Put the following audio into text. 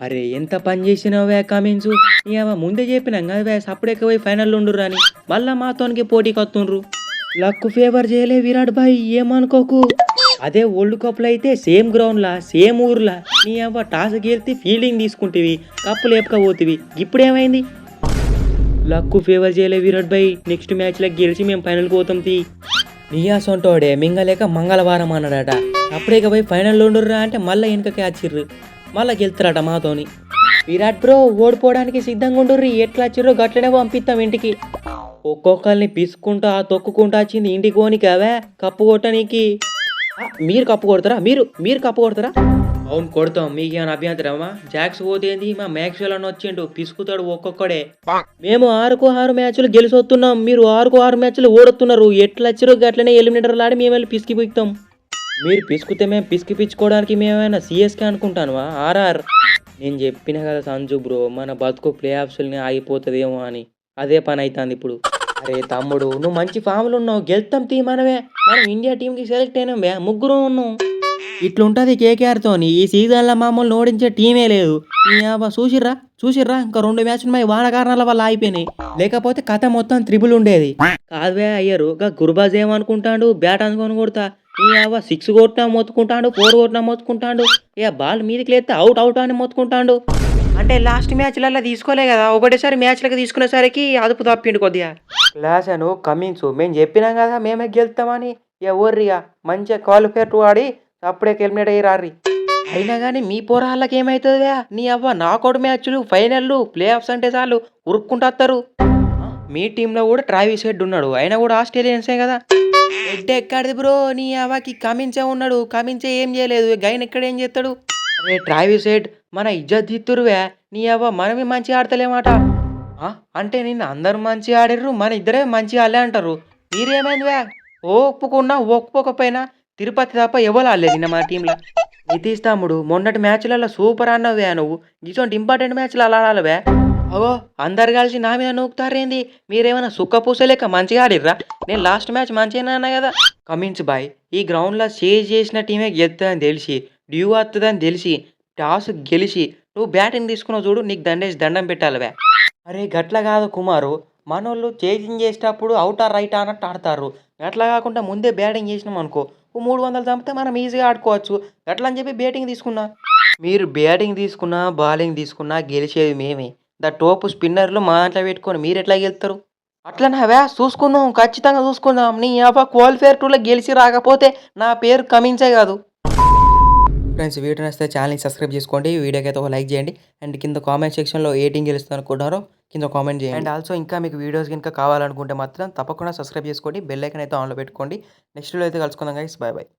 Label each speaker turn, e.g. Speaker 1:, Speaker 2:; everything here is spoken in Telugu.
Speaker 1: అరే ఎంత పని చేసినావే కమింగ్స్ ముందే చెప్పినాం కదా సప్పుడెక్క పోయి ఫైనల్ ఉండుర్రు అని మళ్ళా మాతోనికి పోటీకి వస్తుండ్రు. లక్ ఫేవర్ చేయలే విరాట్ భాయ్ ఏమనుకోకు. అదే వరల్డ్ కప్లో అయితే సేమ్ గ్రౌండ్లా సేమ్ ఊర్లా టాస్ గెలిచి ఫీల్డింగ్ తీసుకుంటేవి కప్పు లేపకపోతేవి ఇప్పుడేమైంది. లక్ ఫేవర్ చేయలే విరాట్ భాయ్ నెక్స్ట్ మ్యాచ్లో గెలిచి మేము ఫైనల్కి పోతాం తీ. నియాసొంటోడే మింగలేక మంగళవారం అన్నాడట. అప్పుడే పోయి ఫైనల్లో ఉండుర్రా అంటే మళ్ళీ వెనకకి వచ్చిర్రు మళ్ళా గెలుతారట మాతోని. విరాట్ బ్రో ఓడిపోవడానికి సిద్ధంగా ఉండుర్రి ఎట్లా వచ్చిర్రో గట్లనే పంపిస్తాం ఇంటికి. ఒక్కొక్కరిని పిసుకుంటా తొక్కుకుంటా వచ్చింది ఇంటికి పోనీకి అవే కప్పు కొట్టనీకి. మీరు కప్పు కొడతారా? మీరు కప్పు కొడతారా? అవును కొడతాం. మీకేమైనా అభ్యంతరమా? జాక్స్ పోతేంది మా మ్యాక్స్వెల్ అని వచ్చిండు పిసుకుతాడు ఒక్కొక్కడే. మేము 6 మ్యాచ్లు గెలిచొస్తున్నాం, మీరు 6 మ్యాచ్లు ఓడొస్తున్నారు. ఎట్లా వచ్చిరో గట్లనే ఎలిమినేటర్లు ఆడి మేము వెళ్ళి పిసికి పిక్తాం. మీరు పిసుకుతే మేము పిసికి పిచ్చుకోవడానికి మేమైనా సిఎస్కే అనుకుంటానువా? ఆర్ఆర్. నేను చెప్పిన కదా సంజు బ్రో మన బతుకు ప్లే ఆఫ్స్ని ఆగిపోతుందేమో అని. అదే పని అవుతుంది ఇప్పుడు. అరే తమ్ముడు నువ్వు మంచి ఫామ్లు ఉన్నావు, గెలుతాం తీ మనమే. మనం ఇండియా టీంకి సెలెక్ట్ అయినాం ముగ్గురు ఉన్నాం. ఇట్లుంటుంది కేకేఆర్తో. ఈ సీజన్లో మమ్మల్ని ఓడించే టీమే లేదు. చూసిర్రా ఇంకా 2 మ్యాచ్లు మై వాన కారణాల వల్ల ఆగిపోయినాయి. లేకపోతే కథ మొత్తం త్రిబుల్ ఉండేది. కాదువే అయ్యారు గుర్బాజ్ ఏమనుకుంటాడు బ్యాట్ అనుకొని కొడతా 6 కొట్టినా మొత్తుకుంటాడు, 4 కొట్టినా మొత్తుకుంటాడు. బాల్ మీదకి లేస్తే అవుట్ అని మొత్తుకుంటాడు. అంటే లాస్ట్ మ్యాచ్లలో తీసుకోలే కదా, ఒకటేసారి మ్యాచ్లకు తీసుకునేసరికి అదుపు తప్పిండు కొద్దిగా. క్లాసను కమింగ్స్ మేము చెప్పినాం కదా మేమే గెలుస్తామని. ఓర్రిగా మంచిగా క్వాలిఫైర్ టూ ఆడి అప్పుడే ఎలిమినేట్ అయ్యి రారి. అయినా కానీ మీ పోరాళ్ళకి ఏమవుతుందా నాకౌట్ మ్యాచ్లు ఫైనల్లు ప్లే ఆఫ్స్ అంటే చాలు ఉరుక్కుంటారు. మీ టీంలో కూడా ట్రావిస్ హెడ్ ఉన్నాడు, అయినా కూడా ఆస్ట్రేలియన్సే కదా. హెడ్ ఎక్కడిది బ్రో కమిన్సే ఉన్నాడు. కమిన్సే ఏం చేయలేదు, గైన్ ఎక్కడేం చేస్తాడు. అరే ట్రావిస్ హెడ్ మన ఇజ్జత్ తీస్తురువే మనమే మంచిగా ఆడతలేమాట. అంటే నిన్న అందరు మంచిగా ఆడిర్రు, మన ఇద్దరే మంచిగా ఆడలే అంటారు. మీరేమైందివే ఒప్పుకోకపోయినా తిరుపతి తప్ప ఎవరు ఆడలేదు నిన్న మన టీంలో. నితీష్ తమ్ముడు మొన్నటి మ్యాచ్లలో సూపర్ అన్నవే నువ్వు. ఇటువంటి ఇంపార్టెంట్ మ్యాచ్లు అలా ఆడాలవే. అవో అందరు కలిసి నా మీద నూకుతారేంది? మీరేమైనా సుక్క పూసలేక మంచిగా ఆడిర్రా? నేను లాస్ట్ మ్యాచ్ మంచిగానే అన్నా కదా. కమిన్స్ బాయ్ ఈ గ్రౌండ్లో చేజ్ చేసిన టీమే గెలుతుందని తెలిసి డ్యూ వస్తుందని తెలిసి టాస్ గెలిచి నువ్వు బ్యాటింగ్ తీసుకున్నావు చూడు, నీకు దండం పెట్టాలివే. అరే గట్ల కాదు కుమారు, మనోళ్ళు చేజింగ్ చేసేటప్పుడు అవుటా రైటా అన్నట్టు ఆడతారు. గట్లా కాకుండా ముందే బ్యాటింగ్ చేసినాం అనుకో 300 చంపితే మనం ఈజీగా ఆడుకోవచ్చు. గట్లా అని చెప్పి బ్యాటింగ్ తీసుకున్నా. మీరు బ్యాటింగ్ తీసుకున్నా బౌలింగ్ తీసుకున్నా గెలిచేది మేమే. టోపు స్పిన్నర్లు మా దాంట్లో పెట్టుకొని మీరు ఎట్లా గెలుస్తారు? అట్లనే చూసుకుందాం, ఖచ్చితంగా చూసుకుందాం. నీ క్వాలిఫైర్ టూలో గెలిచి రాకపోతే నా పేరు కమించే కాదు. ఫ్రెండ్స్ వీడియో నచ్చితే ఛానల్ని సబ్స్క్రైబ్ చేసుకోండి, వీడియోకి అయితే ఒక లైక్ చేయండి. అండ్ కింద కామెంట్ సెక్షన్లో ఏ టీం గెలుస్తుంది అనుకుంటారో కింద కామెంట్ చేయండి. అండ్ ఆల్సో ఇంకా మీకు వీడియోస్ కనుక కావాలనుకుంటే మాత్రం తప్పకుండా సబ్స్క్రైబ్ చేసుకోండి, బెల్ ఐకాన్ అయితే ఆన్లో పెట్టుకోండి. నెక్స్ట్ వీడియో అయితే కలుసుకుందాం గైస్, బాయ్ బాయ్.